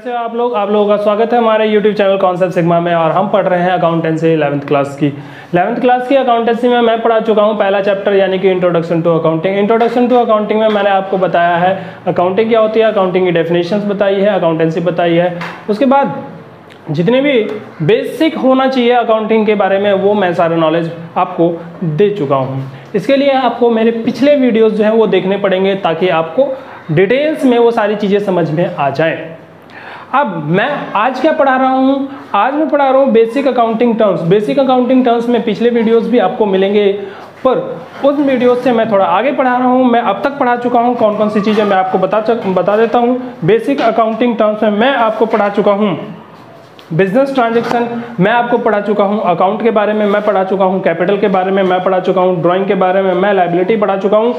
कैसे हो आप लोगों का स्वागत है हमारे YouTube चैनल कॉन्सेप्ट सिग्मा में। और हम पढ़ रहे हैं अकाउंटेंसी 11th क्लास की। 11th क्लास की अकाउंटेंसी में मैं पढ़ा चुका हूं पहला चैप्टर यानी कि introduction to accounting. Introduction to accounting में मैंने आपको बताया है अकाउंटिंग क्या होती है, अकाउंटिंग की डेफिनेशंस बताई है, अकाउंटेंसी बताई है। उसके बाद जितने भी बेसिक होना चाहिए अकाउंटिंग के बारे में वो मैं सारा नॉलेज आपको दे चुका हूँ। इसके लिए आपको मेरे पिछले वीडियोस जो हैं वो देखने पड़ेंगे ताकि आपको डिटेल्स में वो सारी चीज़ें समझ में आ जाएं। अब मैं आज क्या पढ़ा रहा हूँ, आज मैं पढ़ा रहा हूँ basic accounting terms. Basic accounting terms में पिछले वीडियोस भी आपको मिलेंगे, पर उस वीडियो से मैं थोड़ा आगे पढ़ा रहा हूँ। मैं अब तक पढ़ा चुका हूँ कौन कौन सी चीज़ें मैं आपको बता देता हूँ। बेसिक अकाउंटिंग टर्म्स में मैं आपको पढ़ा चुका हूँ बिजनेस ट्रांजैक्शन, मैं आपको पढ़ा चुका हूँ अकाउंट के बारे में मैं पढ़ा चुका हूँ, कैपिटल के बारे में मैं पढ़ा चुका हूँ, ड्राइंग के बारे में मैं लायबिलिटी पढ़ा चुका हूँ,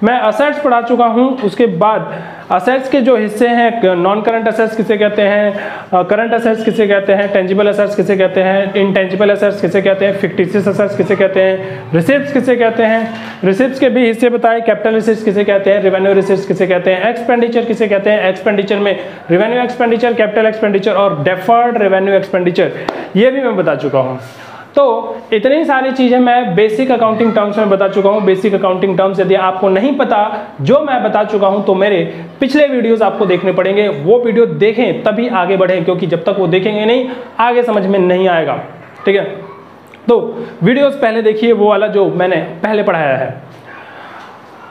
मैं असेट्स पढ़ा चुका हूँ। उसके बाद असेट्स के जो हिस्से हैं नॉन करंट असेट्स किसे कहते हैं, करंट असेट्स किसे कहते हैं, टेंजिबल असेट्स किसे कहते हैं, इनटेंजिबल असेट्स किसे कहते हैं, फिक्टिशियस असेट्स किसे कहते हैं, रिसिप्ट्स किसे कहते हैं, रिसिप्ट्स के भी हिस्से बताए, कैपिटल रिसिप्ट्स किसे कहते हैं, रेवेन्यू रिसिप्ट्स किसे कहते हैं, एक्सपेंडिचर किसे कहते हैं, एक्सपेंडिचर में रेवेन्यू एक्सपेंडिचर, कैपिटल एक्सपेंडिचर और डेफर्ड रेवेन्यू एक्सपेंडिचर ये भी मैं बता चुका हूँ। तो इतनी सारी चीज़ें मैं बेसिक अकाउंटिंग टर्म्स में बता चुका हूँ। बेसिक अकाउंटिंग टर्म्स यदि आपको नहीं पता जो मैं बता चुका हूँ तो मेरे पिछले वीडियोस आपको देखने पड़ेंगे। वो वीडियो देखें तभी आगे बढ़ें, क्योंकि जब तक वो देखेंगे नहीं आगे समझ में नहीं आएगा। ठीक है, तो वीडियोस पहले देखिए वो वाला जो मैंने पहले पढ़ाया है।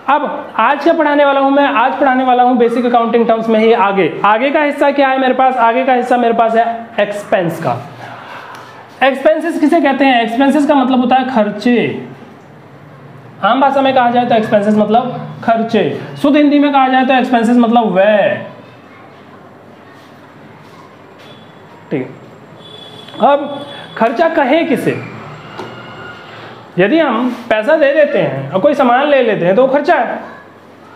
अब आज क्या पढ़ाने वाला हूँ मैं, आज पढ़ाने वाला हूँ बेसिक अकाउंटिंग टर्म्स में ही आगे का हिस्सा क्या है मेरे पास, आगे का हिस्सा मेरे पास है एक्सपेंस का। एक्सपेंसेस किसे कहते हैं, एक्सपेंसेस का मतलब होता है खर्चे। आम भाषा में कहा जाए तो एक्सपेंसेस मतलब खर्चे, शुद्ध हिंदी में कहा जाए तो एक्सपेंसेस मतलब व्यय। ठीक है, अब खर्चा कहे किसे, यदि हम पैसा दे देते हैं और कोई सामान ले लेते हैं तो वो खर्चा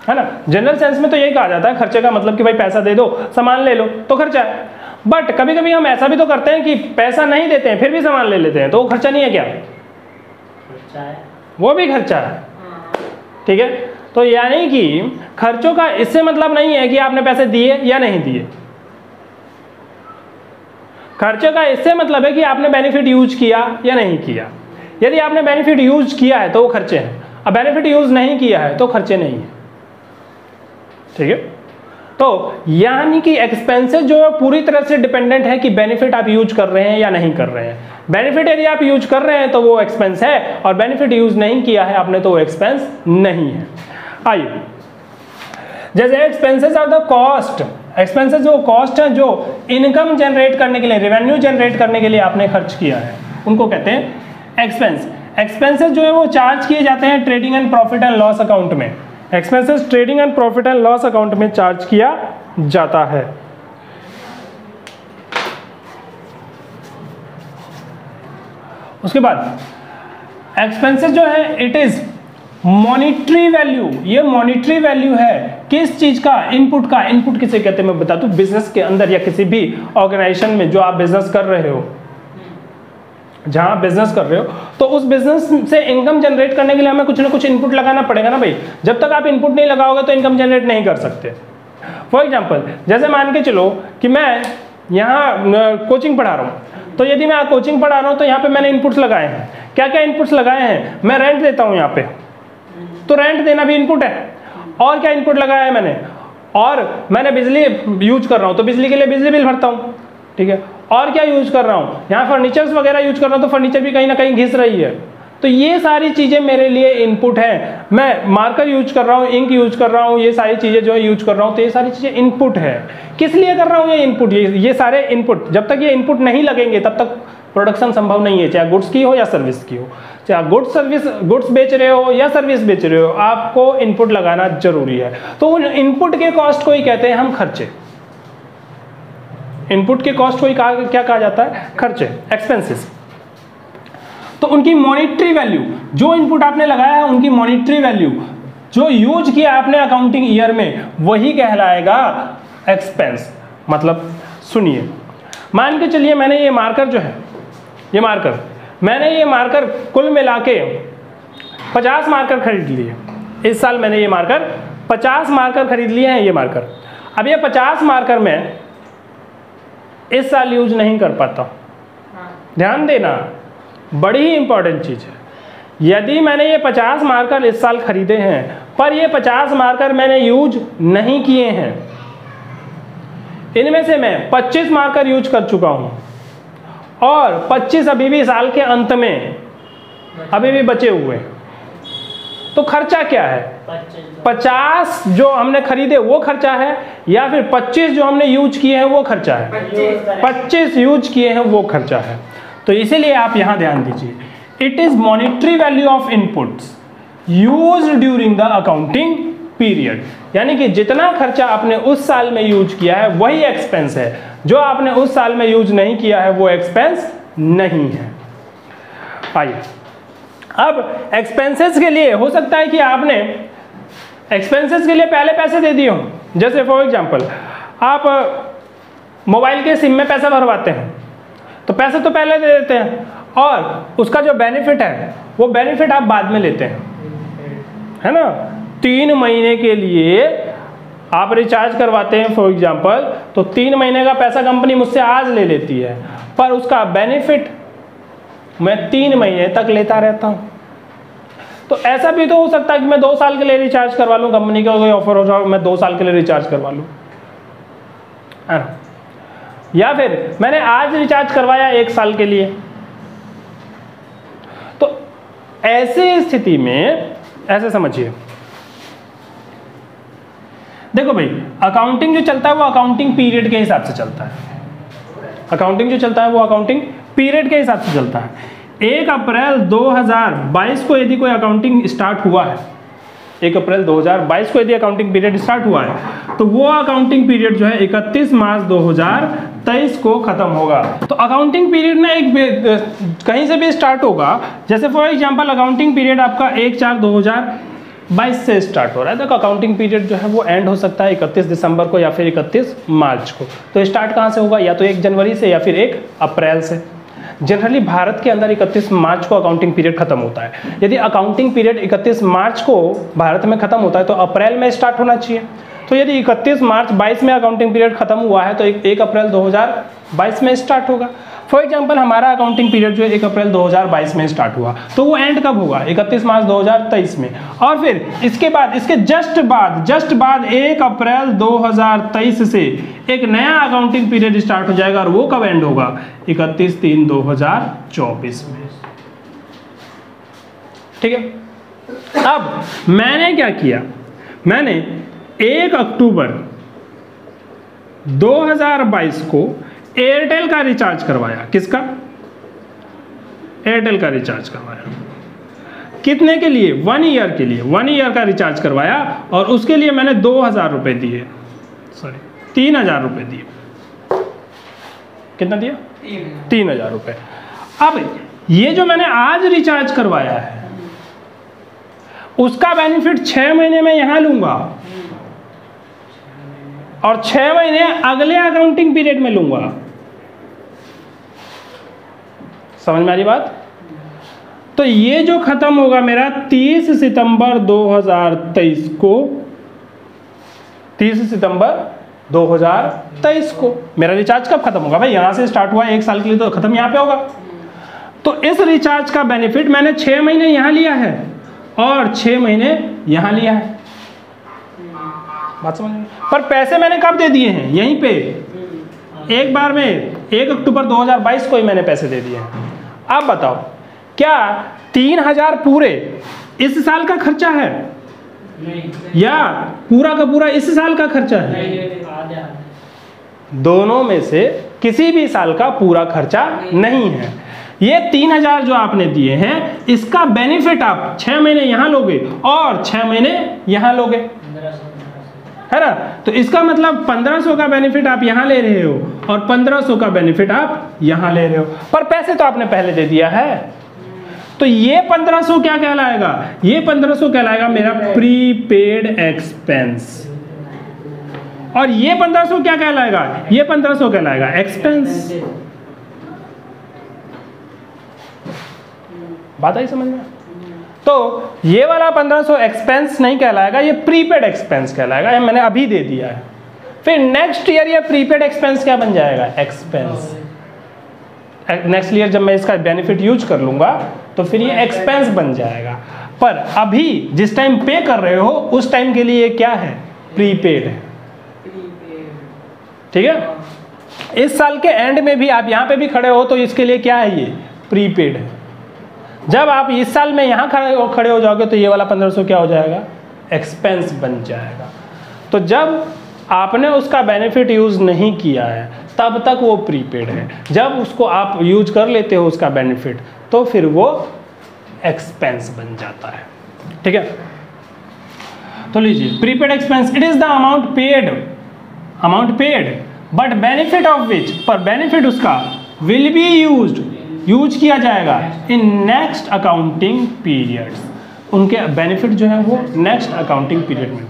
है ना। जनरल सेंस में तो यही कहा जाता है खर्चे का मतलब कि भाई पैसा दे दो सामान ले लो तो खर्चा है। बट कभी कभी हम ऐसा भी तो करते हैं कि पैसा नहीं देते हैं फिर भी सामान ले लेते हैं, तो वो खर्चा नहीं है क्या, खर्चा है, वो भी खर्चा है। ठीक है, तो यानी कि खर्चों का इससे मतलब नहीं है कि आपने पैसे दिए या नहीं दिए। खर्चे का इससे मतलब है कि आपने बेनिफिट यूज किया या नहीं किया। यदि आपने बेनिफिट यूज किया है तो वो खर्चे हैं, अब बेनिफिट यूज नहीं किया है तो खर्चे नहीं है। ठीक है, तो यानी कि एक्सपेंसेस जो है पूरी तरह से डिपेंडेंट है कि बेनिफिट आप यूज कर रहे हैं या नहीं कर रहे हैं। बेनिफिट यदि आप यूज कर रहे हैं तो वो एक्सपेंस है, और बेनिफिट यूज नहीं किया है आपने तो वो एक्सपेंस नहीं है। आइए, जैसे expenses are the cost, expenses वो कॉस्ट है जो इनकम जनरेट करने के लिए, रेवेन्यू जनरेट करने के लिए आपने खर्च किया है, उनको कहते हैं एक्सपेंस। एक्सपेंसेस जो है वो चार्ज किए जाते हैं trading and profit and loss account में। Expenses trading and profit and loss account में चार्ज किया जाता है। उसके बाद एक्सपेंसेस जो है इट इज मॉनिटरी वैल्यू, ये मॉनिटरी वैल्यू है किस चीज का, इनपुट का। इनपुट किसे कहते हैं मैं बता दूं, बिजनेस के अंदर या किसी भी ऑर्गेनाइजेशन में जो आप बिजनेस कर रहे हो, जहां बिजनेस कर रहे हो तो उस बिजनेस से इनकम जनरेट करने के लिए हमें कुछ ना कुछ इनपुट लगाना पड़ेगा ना भाई। जब तक आप इनपुट नहीं लगाओगे तो इनकम जनरेट नहीं कर सकते। फॉर एग्जांपल जैसे मान के चलो कि मैं यहाँ कोचिंग पढ़ा रहा हूँ, तो यदि मैं कोचिंग पढ़ा रहा हूँ तो यहाँ पे मैंने इनपुट्स लगाए हैं। क्या क्या इनपुट्स लगाए हैं, मैं रेंट देता हूँ यहाँ पे, तो रेंट देना भी इनपुट है। और क्या इनपुट लगाया है मैंने, और मैंने बिजली यूज कर रहा हूँ तो बिजली के लिए बिजली बिल भरता हूँ। ठीक है, और क्या यूज कर रहा हूँ, यहाँ फर्नीचर्स वगैरह यूज कर रहा हूँ तो फर्नीचर भी कहीं ना कहीं घिस रही है। तो ये सारी चीजें मेरे लिए इनपुट है। मैं मार्कर यूज कर रहा हूँ, इंक यूज कर रहा हूँ, ये सारी चीजें जो है यूज कर रहा हूँ, तो ये सारी चीजें इनपुट है। किस लिए कर रहा हूँ ये इनपुट, ये सारे इनपुट, जब तक ये इनपुट नहीं लगेंगे तब तक प्रोडक्शन संभव नहीं है, चाहे गुड्स की हो या सर्विस की हो। चाहे गुड्स बेच रहे हो या सर्विस बेच रहे हो, आपको इनपुट लगाना जरूरी है। तो उन इनपुट के कॉस्ट को ही कहते हैं हम खर्चे। इनपुट के कॉस्ट को ही क्या कहा जाता है, खर्चे, एक्सपेंसेस। तो उनकी मॉनिटरी वैल्यू, जो इनपुट आपने लगाया है उनकी मॉनिटरी वैल्यू जो यूज किया आपने अकाउंटिंग ईयर में, वही कहलाएगा एक्सपेंस। मतलब सुनिए, मान के चलिए मैंने ये मार्कर जो है, मैंने ये मार्कर कुल मिला के 50 मार्कर खरीद लिए। इस साल मैंने ये मार्कर 50 मार्कर खरीद लिए हैं। ये मार्कर, अब ये 50 मार्कर में इस साल यूज नहीं कर पाता हूँ। ध्यान देना, बड़ी ही इंपॉर्टेंट चीज़ है। यदि मैंने ये 50 मार्कर इस साल खरीदे हैं पर ये 50 मार्कर मैंने यूज नहीं किए हैं, इनमें से मैं 25 मार्कर यूज कर चुका हूँ और 25 अभी भी साल के अंत में अभी भी बचे हुए हैं, तो खर्चा क्या है? 50 जो हमने खरीदे वो खर्चा है या फिर 25 जो हमने यूज किए हैं वो खर्चा है? 25 यूज किए हैं वो खर्चा है। तो इसीलिए आप यहां ध्यान दीजिए, it is monetary value of inputs used during the accounting period, यानी कि जितना खर्चा आपने उस साल में यूज किया है वही एक्सपेंस है, जो आपने उस साल में यूज नहीं किया है वो एक्सपेंस नहीं है। आइए अब एक्सपेंसेस के लिए हो सकता है कि आपने एक्सपेंसेस के लिए पहले पैसे दे दिए हों। जैसे फॉर एग्जांपल आप मोबाइल के सिम में पैसा भरवाते हैं तो पैसे तो पहले दे देते हैं और उसका जो बेनिफिट है वो बेनिफिट आप बाद में लेते हैं, है ना। 3 महीने के लिए आप रिचार्ज करवाते हैं फॉर एग्जांपल, तो 3 महीने का पैसा कंपनी मुझसे आज ले लेती है पर उसका बेनिफिट मैं 3 महीने तक लेता रहता हूं। तो ऐसा भी तो हो सकता है कि मैं 2 साल के लिए रिचार्ज करवा लूं, कंपनी का कोई ऑफर हो जाए मैं 2 साल के लिए रिचार्ज करवा लूं, है ना। या फिर मैंने आज रिचार्ज करवाया 1 साल के लिए। तो ऐसी स्थिति में ऐसे समझिए, देखो भाई अकाउंटिंग जो चलता है वो अकाउंटिंग पीरियड के हिसाब से चलता है। अकाउंटिंग जो चलता है वो अकाउंटिंग पीरियड के हिसाब से चलता है। 1 अप्रैल 2022 को यदि कोई अकाउंटिंग स्टार्ट हुआ है, 1 अप्रैल 2022 को यदि अकाउंटिंग पीरियड स्टार्ट हुआ है तो वो अकाउंटिंग पीरियड जो है 31 मार्च 2023 को खत्म होगा। तो अकाउंटिंग पीरियड ना एक कहीं से भी स्टार्ट होगा। जैसे फॉर एग्जांपल अकाउंटिंग पीरियड आपका 1/4/2022 से स्टार्ट हो रहा है, तो अकाउंटिंग पीरियड जो है वो एंड हो सकता है 31 दिसंबर को या फिर 31 मार्च को। तो स्टार्ट कहाँ से होगा? या तो 1 जनवरी से या फिर 1 अप्रैल से। जनरली भारत के अंदर 31 मार्च को अकाउंटिंग पीरियड खत्म होता है। यदि अकाउंटिंग पीरियड 31 मार्च को भारत में खत्म होता है तो अप्रैल में स्टार्ट होना चाहिए। तो यदि 31 मार्च 22 में अकाउंटिंग पीरियड खत्म हुआ है तो 1 अप्रैल 2022 में स्टार्ट होगा। फॉर एग्जांपल हमारा अकाउंटिंग पीरियड जो है 1 अप्रैल 2022 में स्टार्ट हुआ, तो वो एंड कब होगा? 31 मार्च 2023 में। और फिर इसके बाद, इसके जस्ट बाद 1 अप्रैल 2023 से एक नया अकाउंटिंग पीरियड स्टार्ट हो जाएगा और वो कब एंड होगा? 31/3/2024 में। ठीक है। अब मैंने क्या किया, मैंने 1 अक्टूबर 2022 को एयरटेल का रिचार्ज करवाया। किसका? एयरटेल का रिचार्ज करवाया। कितने के लिए? 1 ईयर के लिए। 1 ईयर का रिचार्ज करवाया और उसके लिए मैंने 2000 रुपये दिए, सॉरी 3000 रुपये दिए। कितना दिया? 3000 रुपये। अब ये जो मैंने आज रिचार्ज करवाया है उसका बेनिफिट 6 महीने में यहां लूंगा और 6 महीने अगले अकाउंटिंग पीरियड में लूंगा। समझ में आ रही बात? तो ये जो खत्म होगा मेरा 30 सितंबर 2023 को, 30 सितंबर 2023 को मेरा रिचार्ज कब खत्म होगा? भाई यहां से स्टार्ट हुआ 1 साल के लिए तो खत्म यहां पे होगा। तो इस रिचार्ज का बेनिफिट मैंने 6 महीने यहां लिया है और 6 महीने यहां लिया है। बात समझ में? पर पैसे मैंने कब दे दिए हैं? यहीं पे एक बार में 1 अक्टूबर 2022 को ही मैंने पैसे दे दिए हैं। आप बताओ क्या 3000 पूरे इस साल का खर्चा है? नहीं। या पूरा का पूरा इस साल का खर्चा है? नहीं। दोनों में से किसी भी साल का पूरा खर्चा नहीं है। ये 3000 जो आपने दिए हैं इसका बेनिफिट आप 6 महीने यहां लोगे और 6 महीने यहां लोगे, है ना। तो इसका मतलब 1500 का बेनिफिट आप यहां ले रहे हो और 1500 का बेनिफिट आप यहां ले रहे हो, पर पैसे तो आपने पहले दे दिया है। तो ये 1500 क्या कहलाएगा? ये 1500 कहलाएगा मेरा प्रीपेड एक्सपेंस। और ये 1500 क्या कहलाएगा? ये 1500 कहलाएगा एक्सपेंस। बात आई समझ में? तो ये वाला 1500 एक्सपेंस नहीं कहलाएगा, ये प्रीपेड एक्सपेंस कहलाएगा। ये मैंने अभी दे दिया है, फिर नेक्स्ट ईयर ये प्रीपेड एक्सपेंस क्या बन जाएगा, एक्सपेंस। नेक्स्ट ईयर जब मैं इसका बेनिफिट यूज कर लूंगा तो फिर ये एक्सपेंस बन जाएगा। पर अभी जिस टाइम पे कर रहे हो उस टाइम के लिए क्या है, प्रीपेड है। ठीक है, इस साल के एंड में भी आप यहाँ पे भी खड़े हो तो इसके लिए क्या है, ये प्रीपेड है। जब आप इस साल में यहाँ खड़े हो जाओगे तो ये वाला 1500 क्या हो जाएगा, एक्सपेंस बन जाएगा। तो जब आपने उसका बेनिफिट यूज नहीं किया है तब तक वो प्रीपेड है। जब उसको आप यूज कर लेते हो उसका बेनिफिट तो फिर वो एक्सपेंस बन जाता है। ठीक है, तो लीजिए prepaid expense, it is the amount paid but benefit of which, पर बेनिफिट उसका विल बी यूज किया जाएगा इन नेक्स्ट अकाउंटिंग पीरियड्स। उनके बेनिफिट जो है वो नेक्स्ट अकाउंटिंग पीरियड में।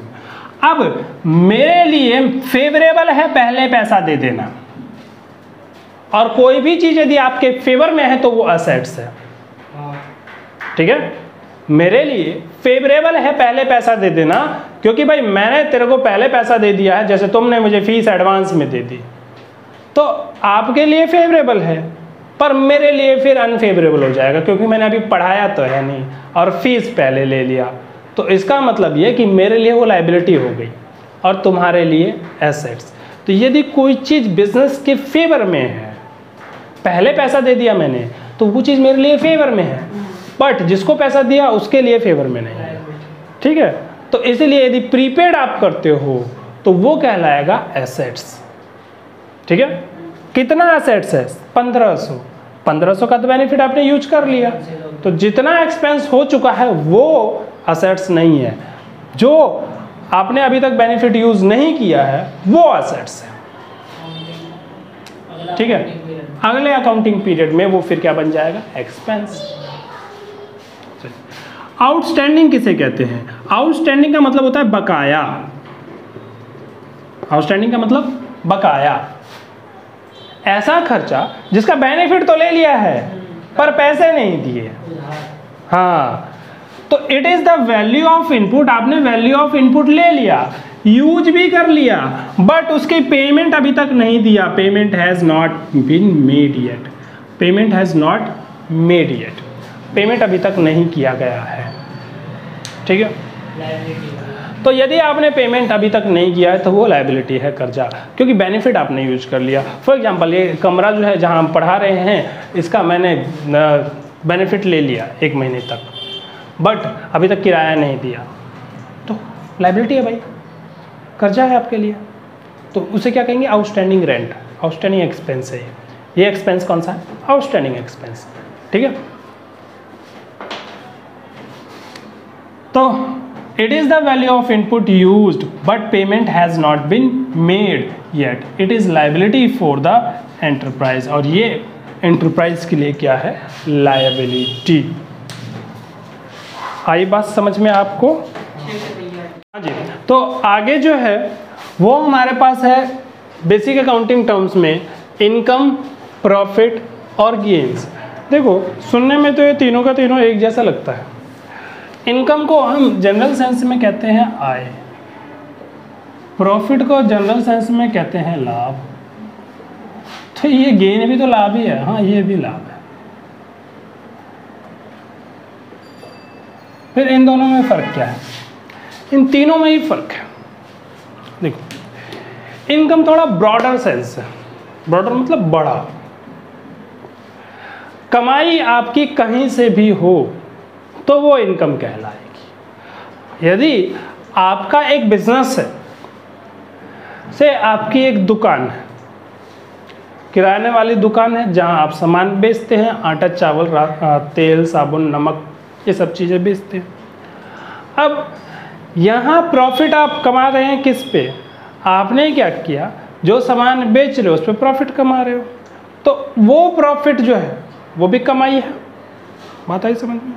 अब मेरे लिए फेवरेबल है पहले पैसा दे देना, और कोई भी चीज यदि आपके फेवर में है तो वो असेट्स है। ठीक है, मेरे लिए फेवरेबल है पहले पैसा दे देना, क्योंकि भाई मैंने तेरे को पहले पैसा दे दिया है, जैसे तुमने मुझे फीस एडवांस में दे दी, तो आपके लिए फेवरेबल है, पर मेरे लिए फिर अनफेवरेबल हो जाएगा क्योंकि मैंने अभी पढ़ाया तो है नहीं और फीस पहले ले लिया। तो इसका मतलब ये कि मेरे लिए वो लायबिलिटी हो गई और तुम्हारे लिए एसेट्स। तो यदि कोई चीज़ बिजनेस के फेवर में है, पहले पैसा दे दिया मैंने, तो वो चीज़ मेरे लिए फेवर में है, बट जिसको पैसा दिया उसके लिए फेवर में नहीं है। ठीक है, तो इसीलिए यदि प्रीपेड आप करते हो तो वो कहलाएगा एसेट्स। ठीक है, कितना एसेट्स है, 1500 का तो बेनिफिट आपने यूज कर लिया, तो जितना एक्सपेंस हो चुका है वो असेट्स नहीं है, जो आपने अभी तक बेनिफिट यूज नहीं किया है वो असेट्स है। ठीक है, अगले अकाउंटिंग पीरियड में वो फिर क्या बन जाएगा, एक्सपेंस। आउटस्टैंडिंग किसे कहते हैं, आउटस्टैंडिंग का मतलब होता है बकाया। आउटस्टैंडिंग का मतलब बकाया, ऐसा खर्चा जिसका बेनिफिट तो ले लिया है पर पैसे नहीं दिए। हाँ, तो it is the value of input, आपने वैल्यू ऑफ इनपुट ले लिया, यूज भी कर लिया, बट उसकी पेमेंट अभी तक नहीं दिया। Payment has not been made yet, payment has not made yet, payment अभी तक नहीं किया गया है। ठीक है, तो यदि आपने पेमेंट अभी तक नहीं किया है तो वो लायबिलिटी है, कर्जा, क्योंकि बेनिफिट आपने यूज कर लिया। फॉर एग्जांपल ये कमरा जो है जहां हम पढ़ा रहे हैं, इसका मैंने बेनिफिट ले लिया 1 महीने तक, बट अभी तक किराया नहीं दिया, तो लायबिलिटी है भाई, कर्जा है आपके लिए। तो उसे क्या कहेंगे, आउटस्टैंडिंग रेंट, आउटस्टैंडिंग एक्सपेंस है ये एक्सपेंस कौन सा है, आउटस्टैंडिंग एक्सपेंस। ठीक है, तो it is the value of input used but payment has not been made yet, it is liability for the enterprise, और ये enterprise के लिए क्या है, liability। आई बात समझ में आपको? हाँ जी, तो आगे जो है वो हमारे पास है बेसिक अकाउंटिंग टर्म्स में इनकम, प्रॉफिट और गेन्स। देखो सुनने में तो ये तीनों का तीनों एक जैसा लगता है। इनकम को हम जनरल सेंस में कहते हैं आय, प्रॉफिट को जनरल सेंस में कहते हैं लाभ, तो ये गेन भी तो लाभ ही है। हाँ, ये भी लाभ है। फिर इन दोनों में फर्क क्या है, इन तीनों में ही फर्क है। देखो इनकम थोड़ा ब्रॉडर सेंस है, ब्रॉडर मतलब बड़ा, कमाई आपकी कहीं से भी हो तो वो इनकम कहलाएगी। यदि आपका एक बिजनेस है, से आपकी एक दुकान है, किराने वाली दुकान है जहां आप सामान बेचते हैं, आटा चावल तेल साबुन नमक ये सब चीज़ें बेचते हैं। अब यहाँ प्रॉफिट आप कमा रहे हैं किस पे, आपने क्या किया, जो सामान बेच रहे हो उस पर प्रॉफिट कमा रहे हो, तो वो प्रॉफिट जो है वो भी कमाई है। बात आई समझ में?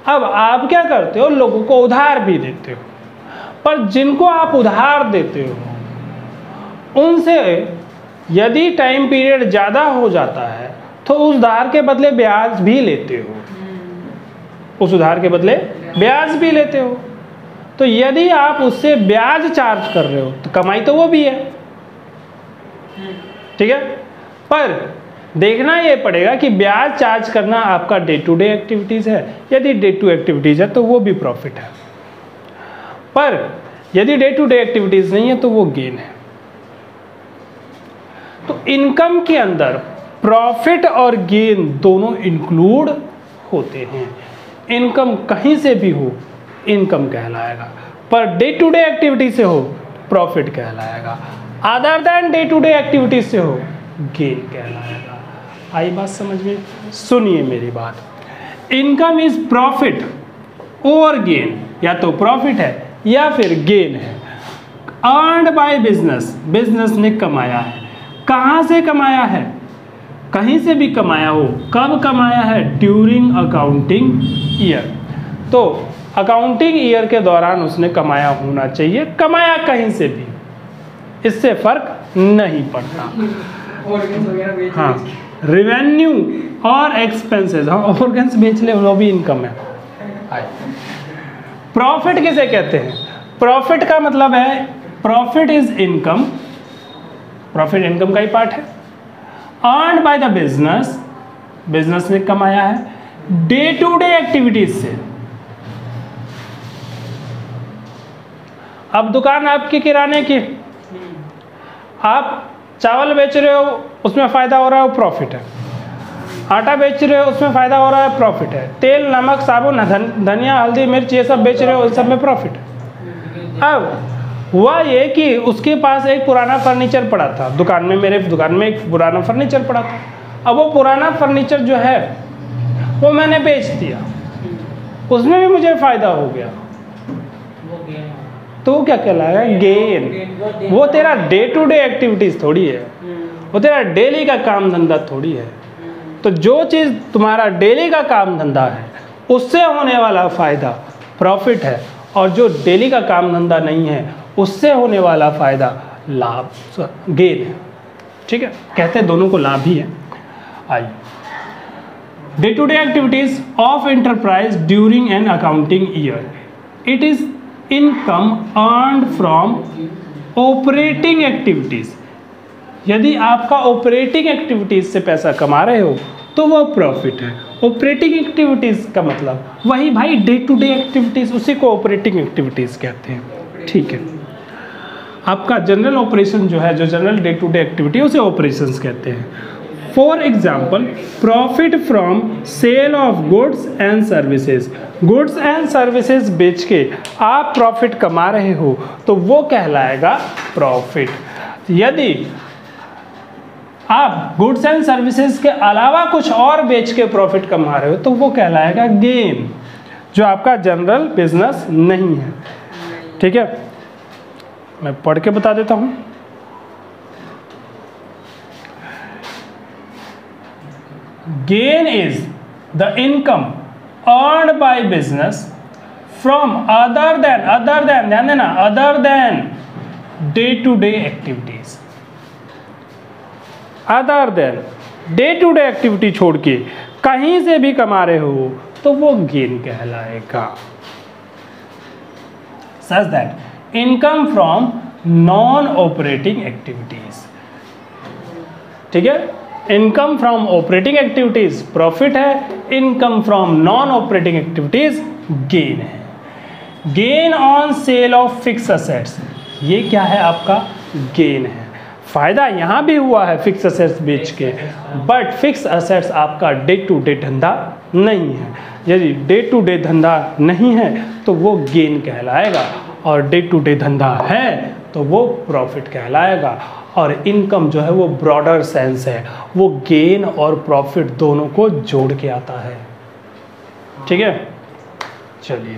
अब आप क्या करते हो, लोगों को उधार भी देते हो, पर जिनको आप उधार देते हो उनसे यदि टाइम पीरियड ज़्यादा हो जाता है तो उस उधार के बदले ब्याज भी लेते हो, उस उधार के बदले ब्याज भी लेते हो। तो यदि आप उससे ब्याज चार्ज कर रहे हो तो कमाई तो वो भी है, ठीक है। पर देखना ये पड़ेगा कि ब्याज चार्ज करना आपका डे टू डे एक्टिविटीज़ है। यदि डे टू एक्टिविटीज़ है तो वो भी प्रॉफिट है, पर यदि डे टू डे एक्टिविटीज़ नहीं है तो वो गेन है। तो इनकम के अंदर प्रॉफिट और गेन दोनों इंक्लूड होते हैं। इनकम कहीं से भी हो इनकम कहलाएगा, per day to day activity से हो प्रॉफिट कहलाएगा, other than day to day activity से हो गेन कहलाएगा। आई बात समझ में? सुनिए मेरी बात। इनकम इज प्रॉफिट और गेन, या तो प्रॉफिट है या फिर गेन है, अर्नड बाय बिजनेस, बिजनेस ने कमाया है। कहाँ से कमाया है? कहीं से भी कमाया हो। कब कमाया है? During accounting year. तो अकाउंटिंग ईयर के दौरान उसने कमाया होना चाहिए, कमाया कहीं से भी, इससे फर्क नहीं पड़ता। हाँ, रेवेन्यू और एक्सपेंसेस, हाँ ऑर्गन्स बेच ले वो भी इनकम है। प्रॉफिट किसे कहते हैं? प्रॉफिट का मतलब है profit is income, profit income का ही पार्ट है। Earned by the business, business ने कमाया है डे टू डे एक्टिविटीज से। अब दुकान आपकी किराने की, आप चावल बेच रहे हो उसमें फ़ायदा हो रहा है, वो प्रॉफिट है। आटा बेच रहे हो उसमें फ़ायदा हो रहा है, प्रॉफिट है। तेल, नमक, साबुन, धनिया, हल्दी, मिर्च ये सब बेच रहे हो, इन सब में प्रॉफिट है। अब हुआ ये कि उसके पास एक पुराना फर्नीचर पड़ा था दुकान में, मेरे दुकान में एक पुराना फर्नीचर पड़ा था। अब वो पुराना फर्नीचर जो है वो मैंने बेच दिया, उसमें भी मुझे फ़ायदा हो गया, तो वो क्या कहलाएगा? गेन। वो तेरा डे टू डे एक्टिविटीज थोड़ी है, वो तेरा डेली का काम धंधा थोड़ी है। तो जो चीज़ तुम्हारा डेली का काम धंधा है उससे होने वाला फ़ायदा प्रॉफिट है, और जो डेली का काम धंधा नहीं है उससे होने वाला फ़ायदा लाभ, गेन है। ठीक है, कहते हैं दोनों को लाभ ही है। आइए, day to day activities of enterprise during an accounting year, it is income earned from operating activities. यदि आपका ऑपरेटिंग एक्टिविटीज से पैसा कमा रहे हो तो वो प्रॉफिट है। ऑपरेटिंग एक्टिविटीज का मतलब वही भाई डे टू डे एक्टिविटीज, उसी को ऑपरेटिंग एक्टिविटीज कहते हैं। ठीक है, आपका जनरल ऑपरेशन जो है, जो general day to day activity, उसे ऑपरेशंस कहते हैं। For example, profit from sale of goods and services, goods and services बेच के आप प्रॉफिट कमा रहे हो तो वो कहलाएगा प्रॉफिट। यदि आप गुड्स एंड सर्विसेज के अलावा कुछ और बेच के प्रॉफिट कमा रहे हो तो वो कहलाएगा गेन, जो आपका जनरल बिजनेस नहीं है। ठीक है, मैं पढ़ के बता देता हूं। Gain is the income earned by business from other than ध्यान देना, other than day to day activities, other than day to day activity छोड़ के कहीं से भी कमा रहे हो तो वो गेन कहलाएगा। Such that income from non operating activities, ठीक है, income from operating activities profit है, income from non operating activities gain है। Gain on sale of fix assets, ये क्या है? आपका गेन है। फायदा यहाँ भी हुआ है फिक्स असेट्स बेच के, बट फिक्स असेट्स आपका डे टू डे धंधा नहीं है। यदि डे टू डे धंधा नहीं है तो वो गेन कहलाएगा, और डे टू डे धंधा है तो वो प्रॉफिट कहलाएगा। और इनकम जो है वो ब्रॉडर सेंस है, वो गेन और प्रॉफिट दोनों को जोड़ के आता है। ठीक है, चलिए,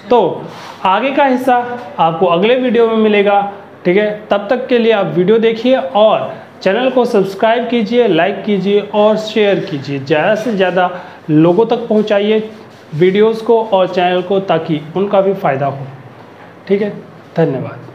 तो आगे का हिस्सा आपको अगले वीडियो में मिलेगा। ठीक है, तब तक के लिए आप वीडियो देखिए और चैनल को सब्सक्राइब कीजिए, लाइक कीजिए और शेयर कीजिए, ज़्यादा से ज़्यादा लोगों तक पहुंचाइए वीडियोस को और चैनल को, ताकि उनका भी फ़ायदा हो। ठीक है, धन्यवाद।